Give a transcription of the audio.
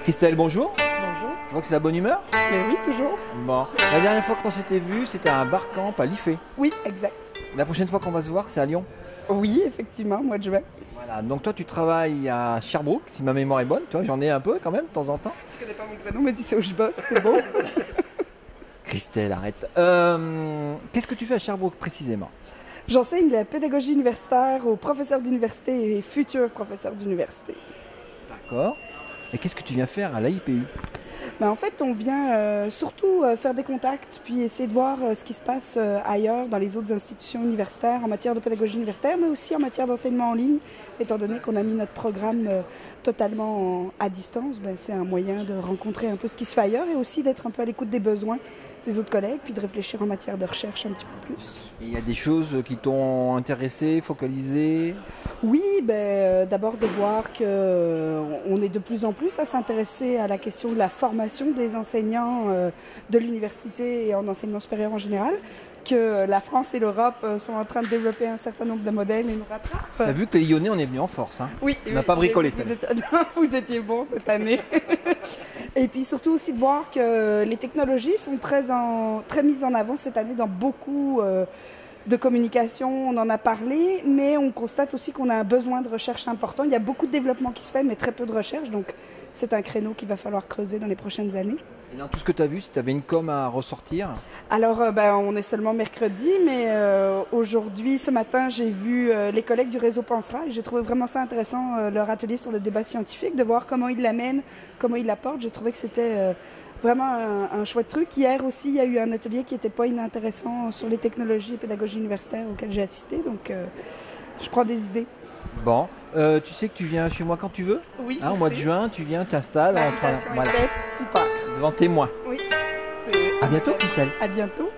Christelle, bonjour. Bonjour. Je vois que c'est la bonne humeur. Mais oui, toujours. Bon, la dernière fois qu'on s'était vu, c'était à un bar camp à l'IFE. Oui, exact. La prochaine fois qu'on va se voir, c'est à Lyon. Oui, effectivement, mois de juin. Voilà, donc toi tu travailles à Sherbrooke, si ma mémoire est bonne, tu vois, j'en ai un peu quand même de temps en temps. Je connais pas mon prénom, mais tu sais où je bosse, c'est bon. Christelle, arrête. Qu'est-ce que tu fais à Sherbrooke précisément? J'enseigne la pédagogie universitaire aux professeurs d'université et futurs professeurs d'université. D'accord. Et qu'est-ce que tu viens faire à l'AIPU? Ben, en fait, on vient surtout faire des contacts, puis essayer de voir ce qui se passe ailleurs dans les autres institutions universitaires en matière de pédagogie universitaire, mais aussi en matière d'enseignement en ligne. Étant donné qu'on a mis notre programme totalement à distance, ben, c'est un moyen de rencontrer un peu ce qui se fait ailleurs et aussi d'être un peu à l'écoute des besoins des autres collègues, puis de réfléchir en matière de recherche un petit peu plus. Il y a des choses qui t'ont intéressé, focalisé? Oui, ben, d'abord de voir qu'on est de plus en plus à s'intéresser à la question de la formation des enseignants de l'université et en enseignement supérieur en général, que la France et l'Europe sont en train de développer un certain nombre de modèles et nous rattrapent. T'as vu que les Lyonnais, on est venus en force, hein? Oui, On n'a pas bricolé cette année. Vous étiez bon cette année. Et puis surtout aussi de voir que les technologies sont très mises en avant cette année dans beaucoup de communication, on en a parlé, mais on constate aussi qu'on a un besoin de recherche important. Il y a beaucoup de développement qui se fait, mais très peu de recherche, donc c'est un créneau qu'il va falloir creuser dans les prochaines années. Et dans tout ce que tu as vu, si tu avais une com à ressortir? Alors, ben, on est seulement mercredi, mais aujourd'hui, ce matin, j'ai vu les collègues du réseau Pensera et j'ai trouvé vraiment ça intéressant, leur atelier sur le débat scientifique, de voir comment ils l'amènent, comment ils l'apportent. J'ai trouvé que c'était vraiment un chouette truc. Hier aussi, il y a eu un atelier qui n'était pas inintéressant sur les technologies et pédagogie universitaire auquel j'ai assisté, donc je prends des idées. Bon, tu sais que tu viens chez moi quand tu veux. Oui, Hein, au mois de juin, tu viens, t'installes L'invitation est faite, super. devant témoin. Oui, À bientôt, Christelle. à bientôt.